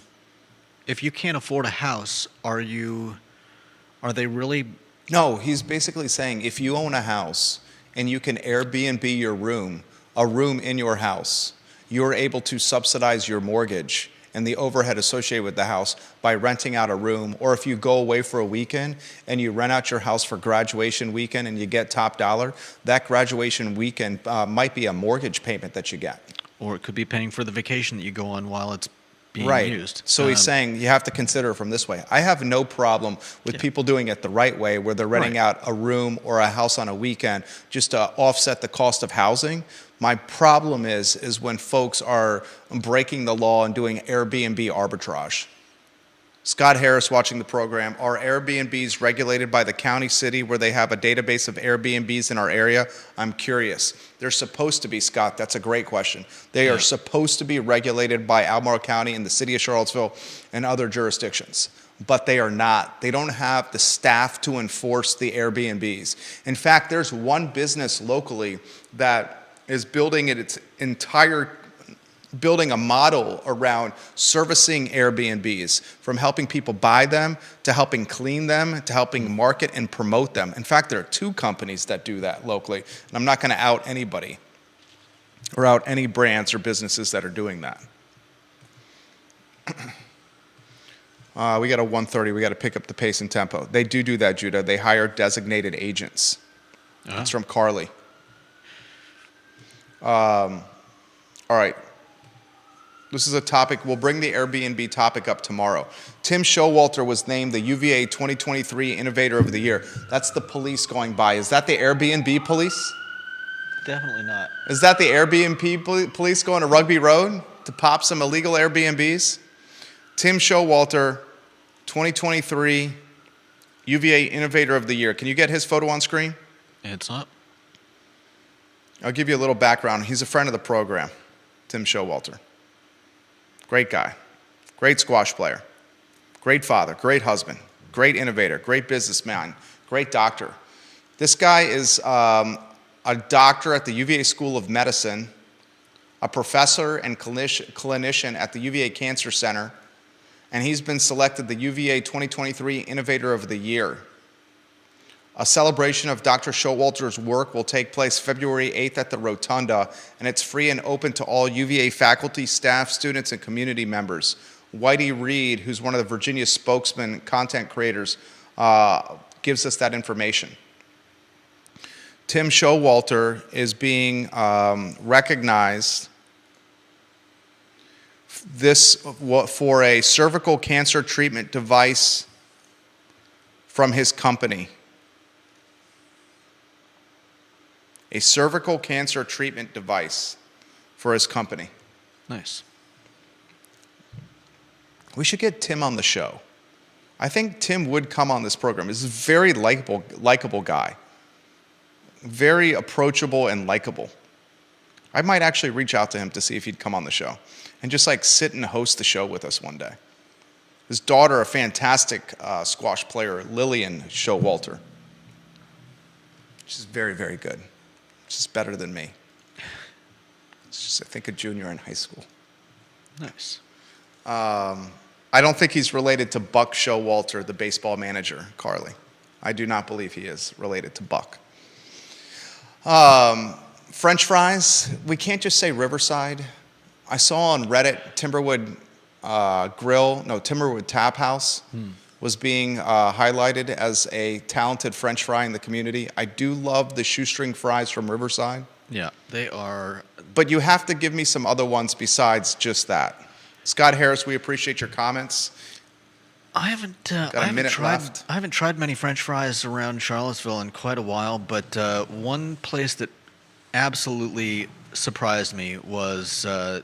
If you can't afford a house, are they really? No, he's basically saying if you own a house and you can Airbnb your room, a room in your house, you're able to subsidize your mortgage and the overhead associated with the house by renting out a room. Or if you go away for a weekend and you rent out your house for graduation weekend and you get top dollar, that graduation weekend might be a mortgage payment that you get. Or it could be paying for the vacation that you go on while it's being used. So he's saying you have to consider it from this way. I have no problem with people doing it the right way, where they're renting out a room or a house on a weekend just to offset the cost of housing. My problem is when folks are breaking the law and doing Airbnb arbitrage. Scott Harris watching the program, are Airbnbs regulated by the county, city, where they have a database of Airbnbs in our area? I'm curious. They're supposed to be, Scott. That's a great question. They are supposed to be regulated by Albemarle County and the city of Charlottesville and other jurisdictions, but they are not. They don't have the staff to enforce the Airbnbs. In fact, there's one business locally that is building a model around servicing Airbnbs, from helping people buy them to helping clean them to helping market and promote them. In fact, there are 2 companies that do that locally, and I'm not going to out anybody or out any brands or businesses that are doing that. We got a 1:30. We got to pick up the pace and tempo. They do that, Judah. They hire designated agents. That's from Carly. All right. This is a topic, we'll bring the Airbnb topic up tomorrow. Tim Showalter was named the UVA 2023 Innovator of the Year. That's the police going by. Is that the Airbnb police? Definitely not. Is that the Airbnb police going to Rugby Road to pop some illegal Airbnbs? Tim Showalter, 2023 UVA Innovator of the Year. Can you get his photo on screen? It's not. I'll give you a little background. He's a friend of the program, Tim Showalter. Great guy, great squash player, great father, great husband, great innovator, great businessman, great doctor. This guy is a doctor at the UVA School of Medicine, a professor and clinician at the UVA Cancer Center, and he's been selected the UVA 2023 Innovator of the Year. A celebration of Dr. Showalter's work will take place February 8th at the Rotunda, and it's free and open to all UVA faculty, staff, students, and community members. Whitey Reed, who's one of the Virginia spokesman content creators, gives us that information. Tim Showalter is being recognized for a cervical cancer treatment device from his company. A cervical cancer treatment device for his company. Nice. We should get Tim on the show. I think Tim would come on this program. He's a very likable guy. Very approachable and likable. I might actually reach out to him to see if he'd come on the show and just like sit and host the show with us one day. His daughter, a fantastic squash player, Lillian Showalter. She's very, very good. She's better than me. She's, I think, a junior in high school. Nice. I don't think he's related to Buck Showalter, the baseball manager, Carly. I do not believe he is related to Buck. French fries, we can't just say Riverside. I saw on Reddit, Timberwood Tap House was being highlighted as a talented French fry in the community. I do love the shoestring fries from Riverside. Yeah, they are. But you have to give me some other ones besides just that. Scott Harris, we appreciate your comments. I haven't tried many French fries around Charlottesville in quite a while, but one place that absolutely surprised me was I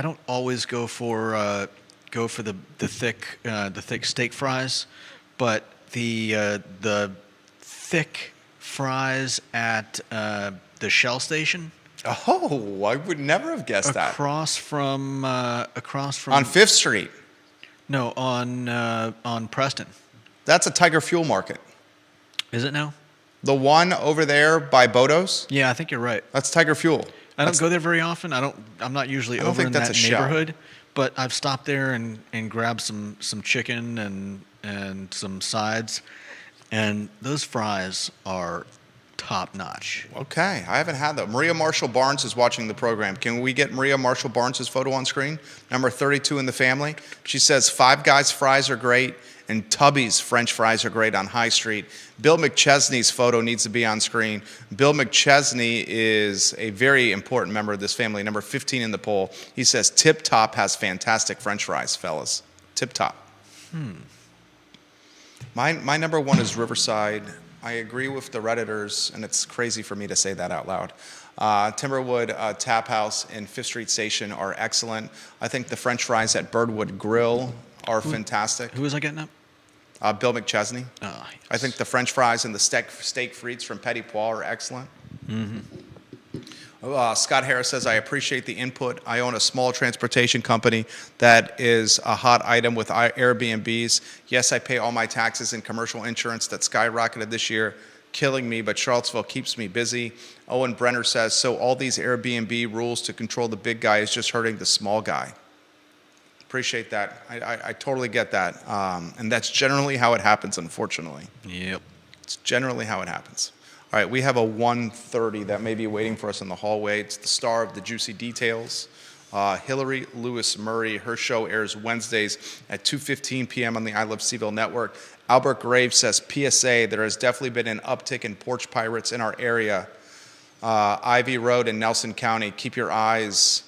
don't always go for the thick steak fries, but the thick fries at the Shell station. Oh, I would never have guessed that. Across from on 5th Street. No, on Preston. That's a Tiger Fuel Market. Is it now? The one over there by Bodo's? Yeah, I think you're right. That's Tiger Fuel. I don't go there very often. I'm not usually over in that neighborhood, but I've stopped there and grabbed some chicken and some sides, and those fries are top notch. Okay, I haven't had that. Maria Marshall Barnes is watching the program. Can we get Maria Marshall Barnes' photo on screen? Number 32 in the family. She says Five Guys fries are great and Tubby's French fries are great on High Street. Bill McChesney's photo needs to be on screen. Bill McChesney is a very important member of this family, number 15 in the poll. He says Tip Top has fantastic French fries, fellas. Tip Top. My number one is Riverside. I agree with the Redditors, and it's crazy for me to say that out loud. Timberwood Tap House and 5th Street Station are excellent. I think the French fries at Birdwood Grill are fantastic. Who was I getting up? Bill McChesney. Oh, yes. I think the French fries and the steak frites from Petit Pois are excellent. Scott Harris says, I appreciate the input. I own a small transportation company that is a hot item with Airbnbs. Yes, I pay all my taxes and commercial insurance that skyrocketed this year, killing me, but Charlottesville keeps me busy. Owen Brenner says, so all these Airbnb rules to control the big guy is just hurting the small guy. Appreciate that. I totally get that. And that's generally how it happens, unfortunately. Yep. It's generally how it happens. All right, we have a 1:30 that may be waiting for us in the hallway. It's the star of the Juicy Details, Hillary Lewis Murray. Her show airs Wednesdays at 2:15 p.m. on the I Love Seaville Network. Albert Graves says, PSA, there has definitely been an uptick in porch pirates in our area. Ivy Road in Nelson County. Keep your eyes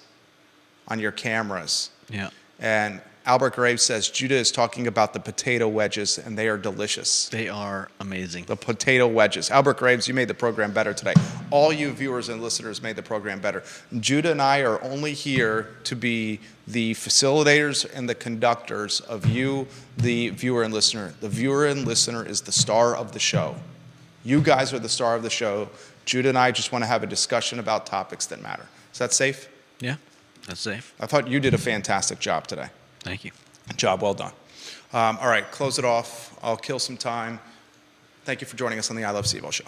on your cameras. Yeah. And Albert Graves says, Judah is talking about the potato wedges, and they are delicious. They are amazing. The potato wedges. Albert Graves, you made the program better today. All you viewers and listeners made the program better. Judah and I are only here to be the facilitators and the conductors of you, the viewer and listener. The viewer and listener is the star of the show. You guys are the star of the show. Judah and I just want to have a discussion about topics that matter. Is that safe? Yeah, that's safe. I thought you did a fantastic job today. Thank you. Job well done. All right, close it off. I'll kill some time. Thank you for joining us on the I Love CVille show.